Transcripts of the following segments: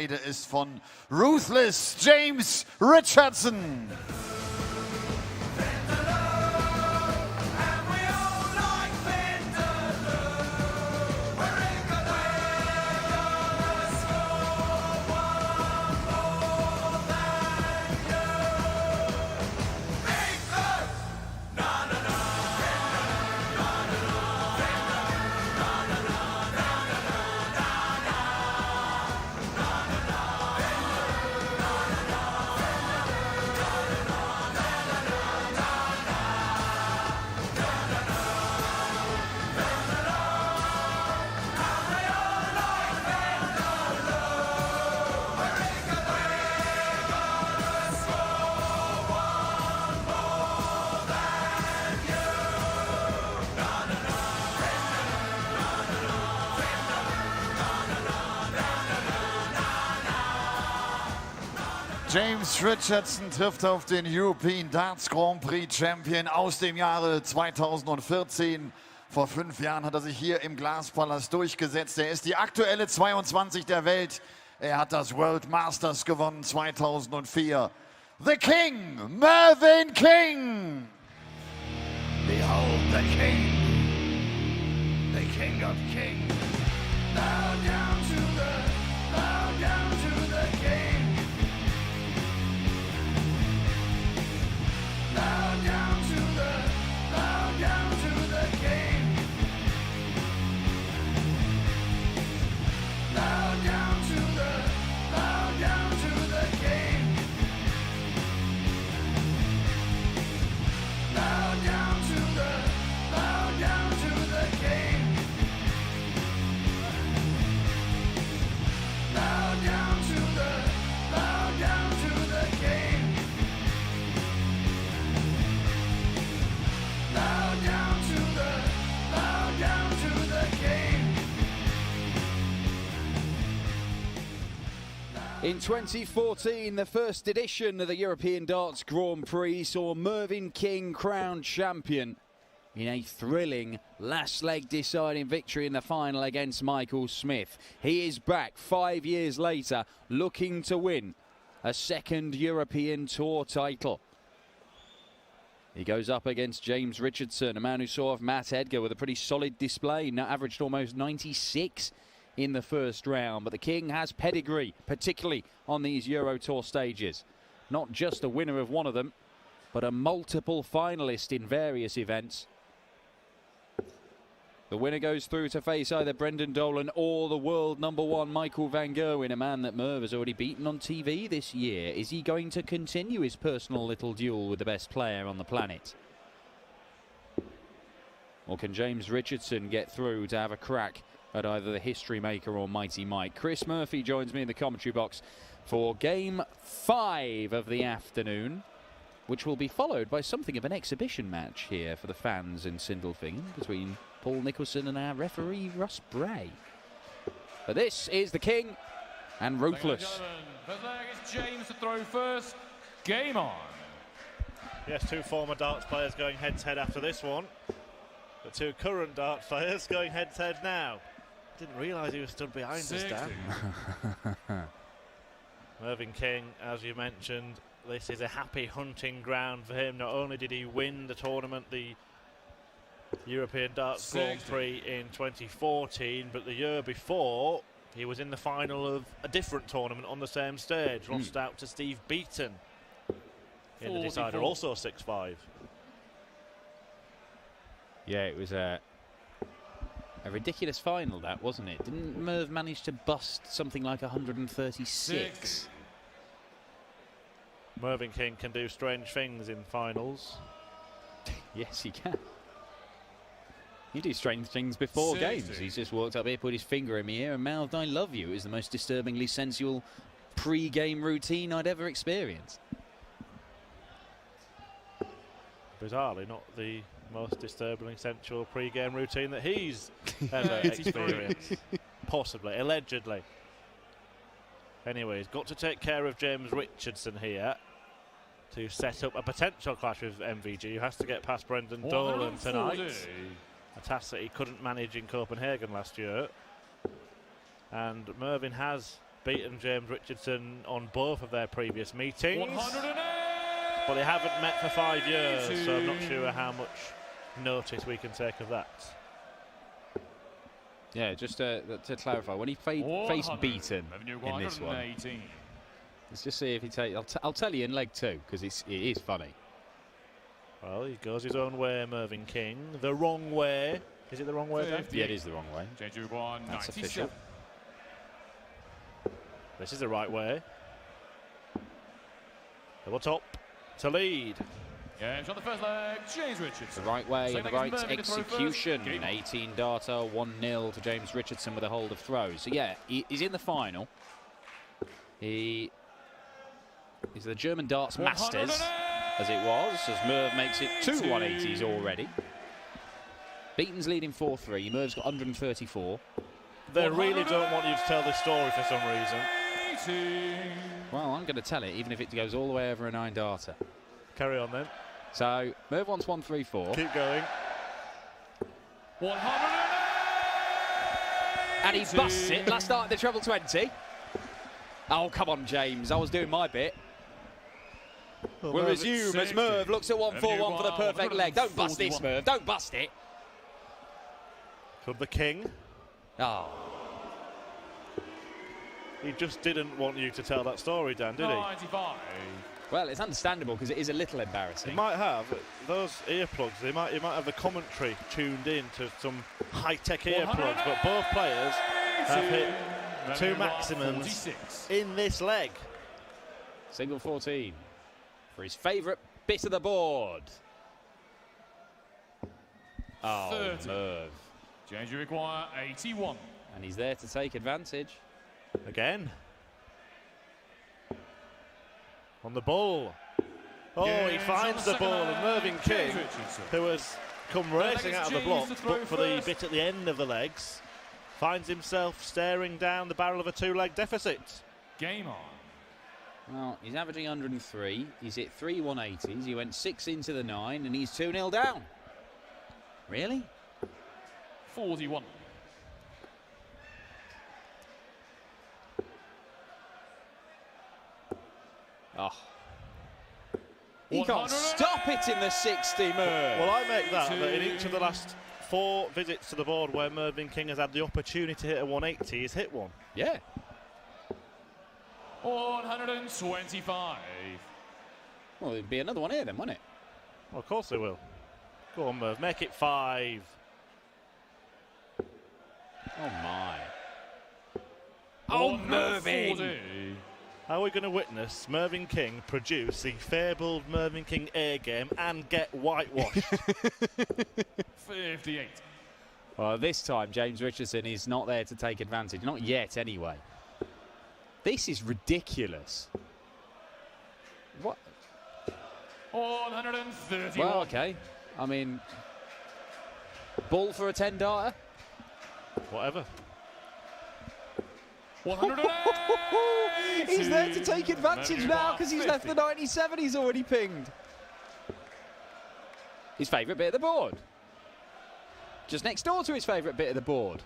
Rede ist von Ruthless James Richardson. James Richardson trifft auf den European Darts Grand Prix Champion aus dem Jahre 2014. Vor 5 Jahren hat er sich hier im Glaspalast durchgesetzt. Er ist die aktuelle 22 der Welt. Er hat das World Masters gewonnen 2004. The King, Mervyn King! Behold the King of Kings. Bow down to the King. Bow down to the King. Bow down to the King. Bow down to the King. Bow down to the King. Bow down to the King. In 2014, the first edition of the European Darts Grand Prix saw Mervyn King crowned champion in a thrilling last leg deciding victory in the final against Michael Smith. He is back 5 years later looking to win a second European Tour title. He goes up against James Richardson, a man who saw off Matt Edgar with a pretty solid display, now averaged almost 96 in the first round. But the King has pedigree, particularly on these Euro Tour stages. Not just a winner of one of them, but a multiple finalist in various events. The winner goes through to face either Brendan Dolan or the world #1 Michael van Gerwen, a man that Merv has already beaten on TV this year. Is he going to continue his personal little duel with the best player on the planet? Or can James Richardson get through to have a crack at either the history maker or Mighty Mike? Chris Murphy joins me in the commentary box for Game 5 of the afternoon, which will be followed by something of an exhibition match here for the fans in Sindelfingen between Paul Nicholson and our referee Russ Bray. But this is the King and Ruthless. First leg is James to throw first. Game on. Yes, 2 former darts players going head-to-head after this one. The 2 current darts players going head-to-head now. Didn't realise he was stood behind us, Dan. Mervyn King, as you mentioned, this is a happy hunting ground for him. Not only did he win the tournament, the European Darts Grand Prix in 2014, but the year before he was in the final of a different tournament on the same stage. Lost out to Steve Beaton in the decider, also 6-5. Yeah, it was a ridiculous final, that, wasn't it? Didn't Merv manage to bust something like 136? Mervyn King can do strange things in finals. Yes, he can. You do strange things before games. He's just walked up here, put his finger in my ear and mouthed, "I love you." It was the most disturbingly sensual pre-game routine I'd ever experienced. Bizarrely, not the most disturbingly sensual pre-game routine that he's ever experienced. Possibly, allegedly. Anyway, he's got to take care of James Richardson here to set up a potential clash with MVG, who has to get past Brendan Dolan tonight. A task that he couldn't manage in Copenhagen last year. And Mervyn has beaten James Richardson on both of their previous meetings. 108. But they haven't met for 5 years, so I'm not sure how much notice we can take of that. Yeah, just to clarify, when he faced Beaton in this one, let's just see if he takes. I'll tell you in leg 2 because it is funny. Well, he goes his own way, Mervyn King. The wrong way. Is it the wrong way, Dan? Yeah, it is the wrong way. That's official. This is the right way. Double top to lead. Games on the first leg, James Richardson. The right way and the right execution. Game on. 18 darter, 1-0 to James Richardson with a hold of throws. So yeah, he's in the final. He is the German darts masters, as it was, as Merv makes it 2 180s already. Beaton's leading 4-3. Merv's got 134. They really don't want you to tell this story for some reason. Well, I'm going to tell it, even if it goes all the way over a 9 darter. Carry on then. So Merv wants 134. Keep going. 100. And he busts it. Last start at the treble 20. Oh, come on, James. I was doing my bit. We'll resume as Merv looks at 141 for the perfect leg. Don't bust this, Merv. Don't bust it. Could the King? Oh. He just didn't want you to tell that story, Dan, did he? 95. Well, it's understandable because it is a little He embarrassing. might have those earplugs. He might have the commentary tuned in to some high-tech earplugs, but both players have hit 2 maximums 46. in this leg. Single 14 for his favourite bit of the board. Oh, 30. Merv. Change you require 81. And he's there to take advantage. Again. On the ball. Oh, he Games finds on the the ball, second and Mervyn leg, King, James Richardson. who has come racing out of the James block, to throw but for the first. bit at the end of the legs, finds himself staring down the barrel of a 2-leg deficit. Game on. Well, he's averaging 103. He's hit 3 180s. He went 6 into the 9, and he's 2-0 down. Really? 41. Oh. He can't stop it in the 60, Merv. Well, I make that in each of the last 4 visits to the board where Mervyn King has had the opportunity to hit a 180, he's hit one. Yeah. 125. Well, there'd be another one here then, wouldn't it? Well, of course they will. Go on, Merv, make it 5. Oh, my. Oh, Mervyn. 140. How are we going to witness Mervyn King produce the fabled Mervyn King A game and get whitewashed? 58. Well, this time, James Richardson is not there to take advantage. Not yet, anyway. This is ridiculous. What? 131. Well, okay. I mean, ball for a 10 darter. Whatever. 180. He's there to take advantage now because he's left the 97 he's already pinged. His favourite bit of the board. Just next door to his favourite bit of the board.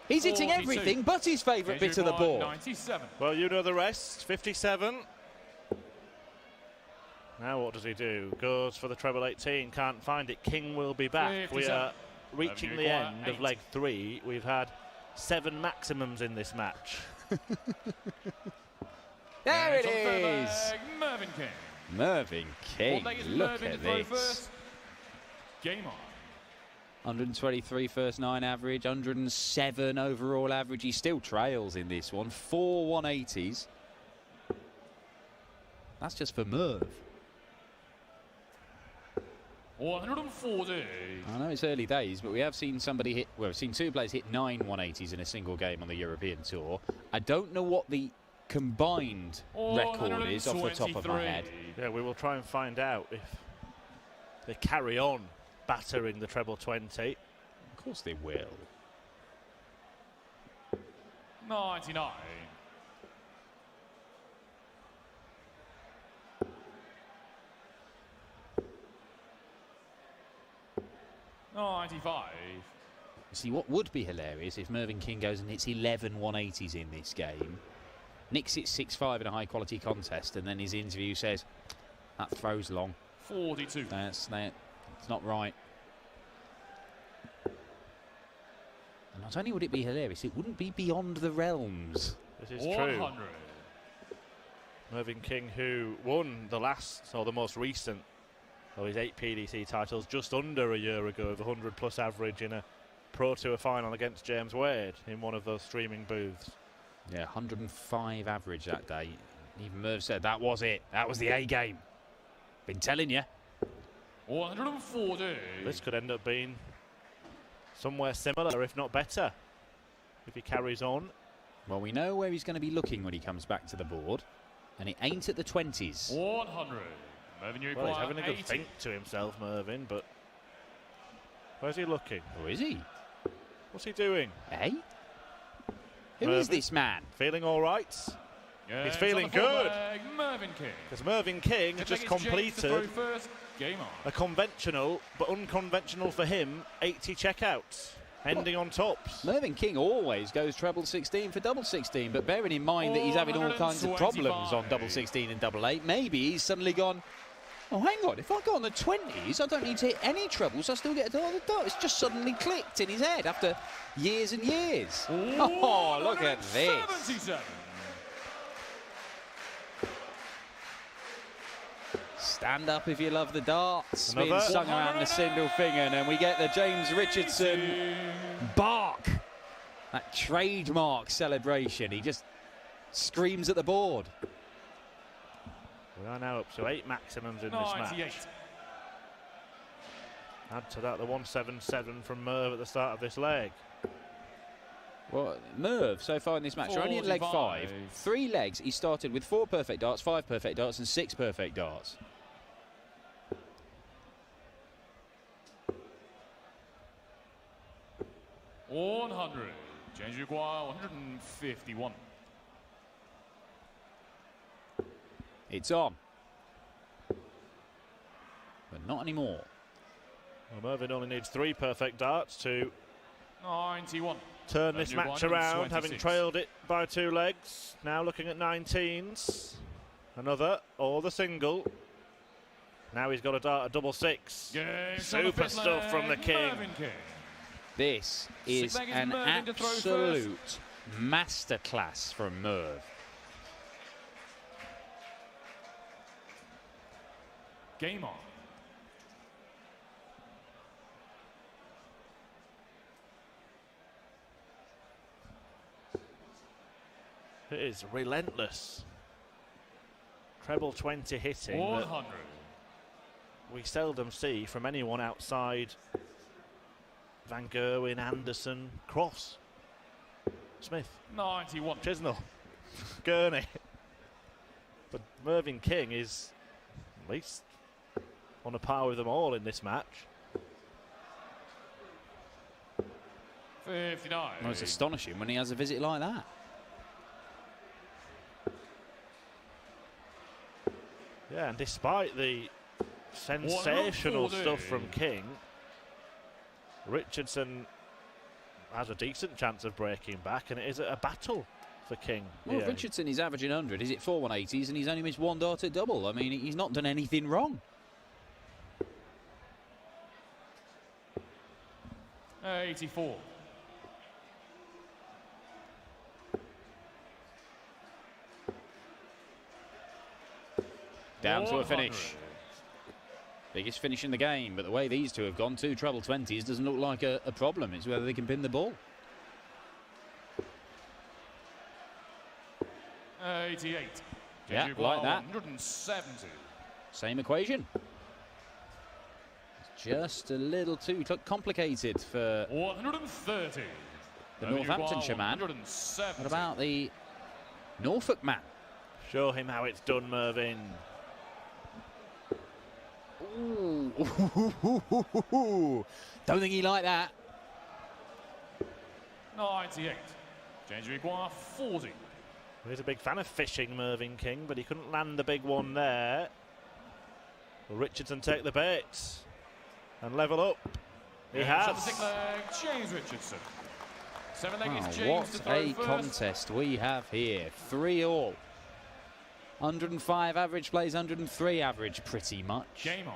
He's hitting 42. everything but his favourite bit of the board. 97. Well, you know the rest. 57. Now what does he do? Goes for the treble 18. Can't find it. King will be back. 57. We are reaching the require end of 8. leg 3. We've had 7 maximums in this match. There it Games on the third is. leg, Mervyn King. Mervyn King. What leg is Look Mervyn at to throw this. first? Game on. 123 first 9 average, 107 overall average. He still trails in this one. 4 180s. That's just for Merv. 140. I know it's early days, but we have seen somebody hit. Well, we've seen 2 players hit 9 180s in a single game on the European Tour. I don't know what the combined record is off the top of my head. Yeah, we will try and find out if they carry on battering the treble 20. Of course they will. 99. $95. See, what would be hilarious if Mervyn King goes and hits 11 180s in this game, nicks it 6-5 in a high-quality contest, and then his interview says, that throw's long. 42. It's not right. And not only would it be hilarious, it wouldn't be beyond the realms. This is 100. true. Mervyn King, who won the most recent of his 8 PDC titles just under a year ago with 100+ average in a Pro Tour final against James Wade in one of those streaming booths. Yeah, 105 average that day. Even Merv said that was it. That was the A game. Been telling you. 140. This could end up being somewhere similar, if not better, if he carries on. Well, we know where he's going to be looking when he comes back to the board, and it ain't at the 20s. 100. Mervyn, you Well, he's require having a good 80. think to himself, Mervyn, but where's he looking? Or is he? What's he doing? Eh? Who is Mervyn? this man? Feeling all right? Yeah, He's it's feeling on the full good. leg, Mervyn King. Because Mervyn King Looks just like it's James to throw completed first. Game on. a conventional, but unconventional for him, 80 checkouts, ending on tops. Mervyn King always goes treble 16 for double 16, but bearing in mind that he's having all kinds of problems on double 16 and double 8, maybe he's suddenly gone, oh, hang on, if I go on the 20s, I don't need to hit any trebles, I still get a dollar. It's just suddenly clicked in his head after years and years. Oh, look at this. 77. Stand up if you love the darts. Being Another. sung around the single finger, and we get the James Richardson bark. That trademark celebration. He just screams at the board. We are now up to 8 maximums in this 98. match. Add to that the 177 from Merv at the start of this leg. Well, Merv, so far in this match, are only in leg 5. 45. 3 legs, he started with 4 perfect darts, 5 perfect darts, and 6 perfect darts. $100. James require 151. It's on. But not anymore. Well, Mervyn only needs 3 perfect darts to 91. turn this match around, having 126. trailed it by 2 legs. Now looking at 19s. Another, or the single. Now he's got a dart at double 6. Games on the Super fifth stuff from the leg, King. Mervyn King. This is Six leg is an Mervyn to throw first. absolute masterclass from Merv. Game on. It is relentless. Treble 20 hitting. that 100. we seldom see from anyone outside Van Gerwen, Anderson, Cross, Smith, 91. Chisnell, Gurney. But Mervyn King is at least on a par with them all in this match. 59. Well, it's astonishing when he has a visit like that. Yeah, and despite the sensational 140. stuff from King, Richardson has a decent chance of breaking back, and it is a battle for King. Well, here. Richardson is averaging 100. He's at 4 180s, and he's only missed 1 dart at double. I mean, he's not done anything wrong. 84. Down to a 100. finish. Biggest finish in the game, but the way these two have gone, 2 treble 20s, doesn't look like a problem. It's whether they can pin the ball. 88. Yeah, James like that. 170. Same equation. It's just a little too complicated for 130. the Northamptonshire man. 170. What about the Norfolk man? Show him how it's done, Mervyn. Ooh. Don't think he liked that. 98. James require 40. He's a big fan of fishing, Mervyn King, but he couldn't land the big one there. Will Richardson take the bait and level up? He Games on the has. sixth leg, James Richardson. Seven leg is Oh, James to what throw a first. contest we have here. 3-all. 105 average plays 103 average, pretty much. Game on.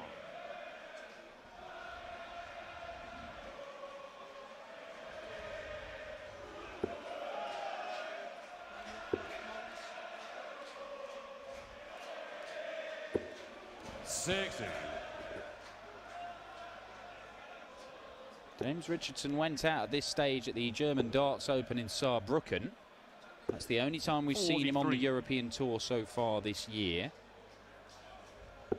Six. James Richardson went out at this stage at the German Darts Open in Saarbrücken. That's the only time we've seen him on the 43. European Tour so far this year.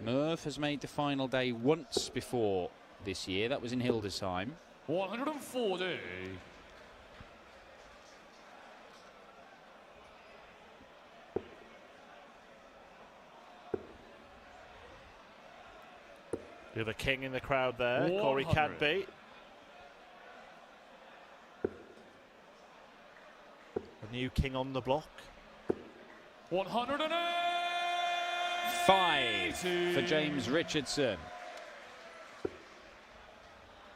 Merv has made the final day once before this year. That was in Hildesheim. 140. You have a king in the crowd there, Corey 100. Cadby. A new king on the block. 108. 5 for James Richardson.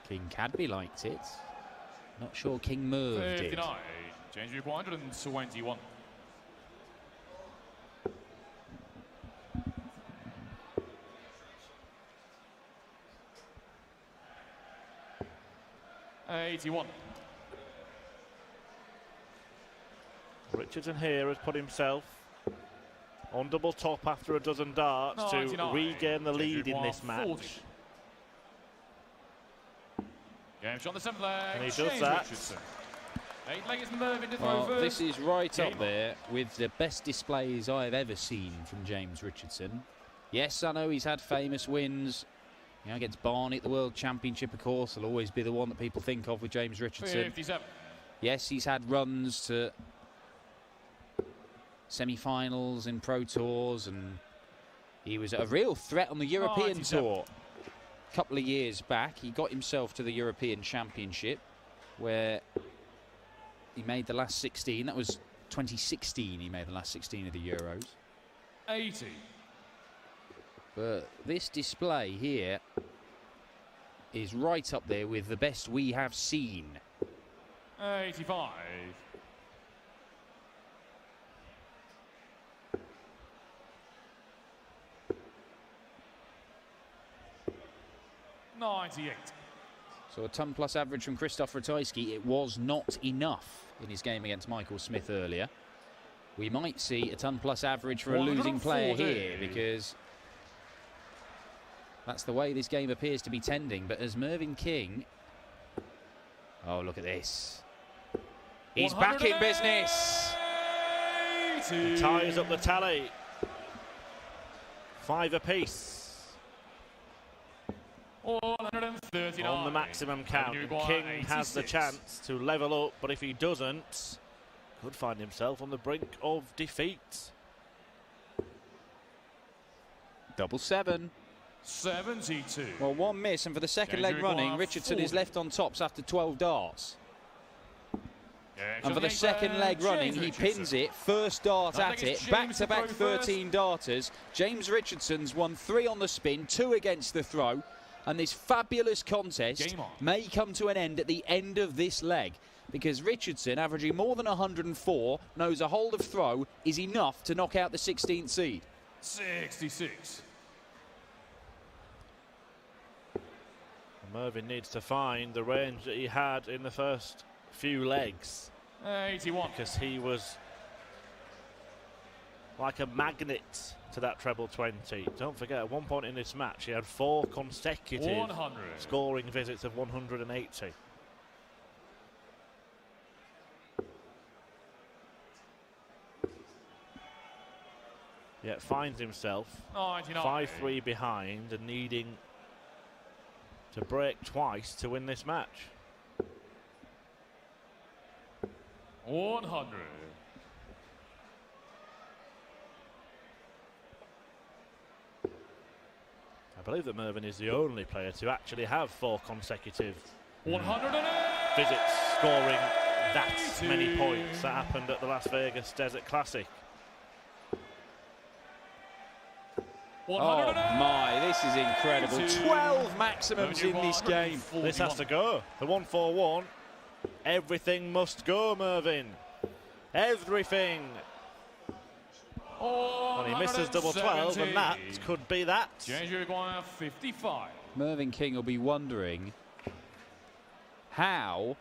King Cadby liked it. Not sure King Merv did. 59. Change group 121. $81. Richardson here has put himself on double top after a dozen darts to 99. regain the lead in this 140. match. Game shot on the 7th leg. And he does James that. Richardson. 8 leg is Mervyn to throw Well, first. this is right Game up there with the best displays I've ever seen from James Richardson. Yes, I know he's had famous wins. You know, against Barney at the World Championship, of course. He'll always be the one that people think of with James Richardson. 57. Yes, he's had runs to semi-finals in Pro Tours, and he was a real threat on the European 97. Tour a couple of years back. He got himself to the European Championship, where he made the last 16. That was 2016 he made the last 16 of the Euros. 80. But this display here is right up there with the best we have seen. 85. 98. So a ton plus average from Christoph Ratajski. It was not enough in his game against Michael Smith earlier. We might see a ton plus average for a losing player here, because that's the way this game appears to be tending. But as Mervyn King... Oh, look at this. He's back in business. He ties up the tally. 5 apiece. 139. On the maximum count. Revenue by King has the 86. chance to level up, but if he doesn't, could find himself on the brink of defeat. Double 7. 72. Well, one miss, and for the second James leg running, Require Richardson is 40. left on tops after 12 darts. Yeah, And for the second leg running, he pins it, first dart I at think it's it, James to back-to-back throw first. 13 darters. James Richardson's won 3 on the spin, 2 against the throw, and this fabulous contest Game on. may come to an end at the end of this leg, because Richardson, averaging more than 104, knows a hold of throw is enough to knock out the 16th seed. 66. Mervyn needs to find the range that he had in the first few legs, 81. because he was like a magnet to that treble 20. Don't forget, at one point in this match, he had 4 consecutive 100. scoring visits of 180. Yet finds himself 99. 5-3 behind and needing to break twice to win this match. 100. I believe that Mervyn is the only player to actually have 4 consecutive 108. visits scoring that many points. That happened at the Las Vegas Desert Classic. Oh my, this is incredible. 12 maximums in this game. This has to go. The 141. Everything must go, Mervyn. Everything. And he misses double 12, and that could be that. James require 55. Mervyn King will be wondering how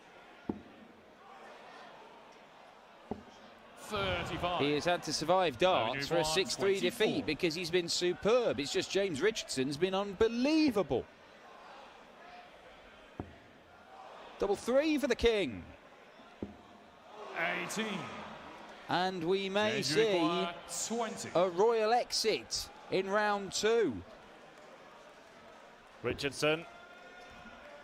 35. he has had to survive darts for a 6-3 24. defeat, because he's been superb. It's just James Richardson's been unbelievable. Double 3 for the King. 18. And we may James see require 20. a royal exit in round 2. Richardson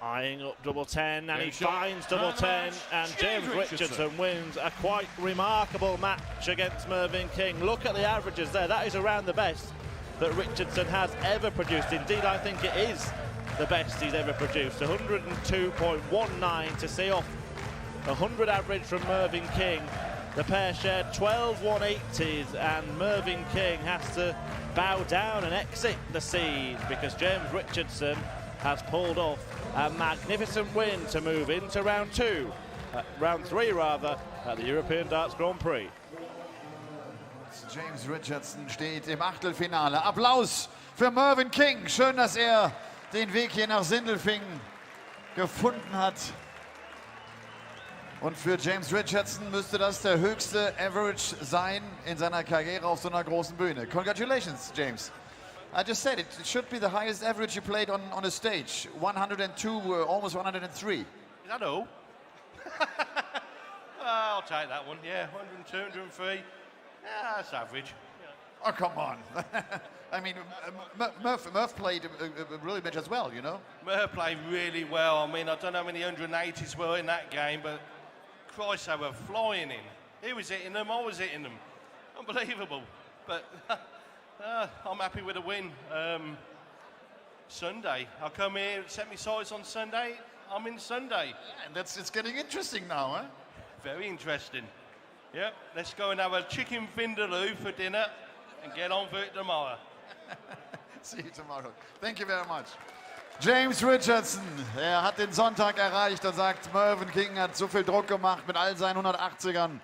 eyeing up double 10, and he Good shot. finds double 10, and James Richardson wins a quite remarkable match against Mervyn King. Look at the averages there. That is around the best that Richardson has ever produced. Indeed, I think it is the best he's ever produced. 102.19 to see off 100 average from Mervyn King. The pair shared 12 180s, and Mervyn King has to bow down and exit the seed because James Richardson has pulled off a magnificent win to move into round 3 rather, at the European Darts Grand Prix. James Richardson steht im Achtelfinale. Applaus für Mervyn King. Schön, dass den Weg hier nach Sindelfingen gefunden hat. Und für James Richardson müsste das der höchste Average sein in seiner Karriere auf so einer großen Bühne. Congratulations, James. I just said it should be the highest average you played on a stage. 102, almost 103. Is that all? I'll take that one, yeah. 102, 103. Yeah, that's average. Oh, come on. I mean, Murph played really much as well, you know? Murph played really well. I mean, I don't know how many 180s were in that game, but Christ, they were flying in. He was hitting them, I was hitting them. Unbelievable. But I'm happy with a win. Sunday, I come here, set me sights on Sunday, I'm in Sunday. And it's getting interesting now, huh? Very interesting. Yep, let's go and have a chicken vindaloo for dinner and get on for it tomorrow. See you tomorrow. Thank you very much. James Richardson, er hat den Sonntag erreicht und sagt, Mervyn King hat so viel Druck gemacht mit all seinen 180ern.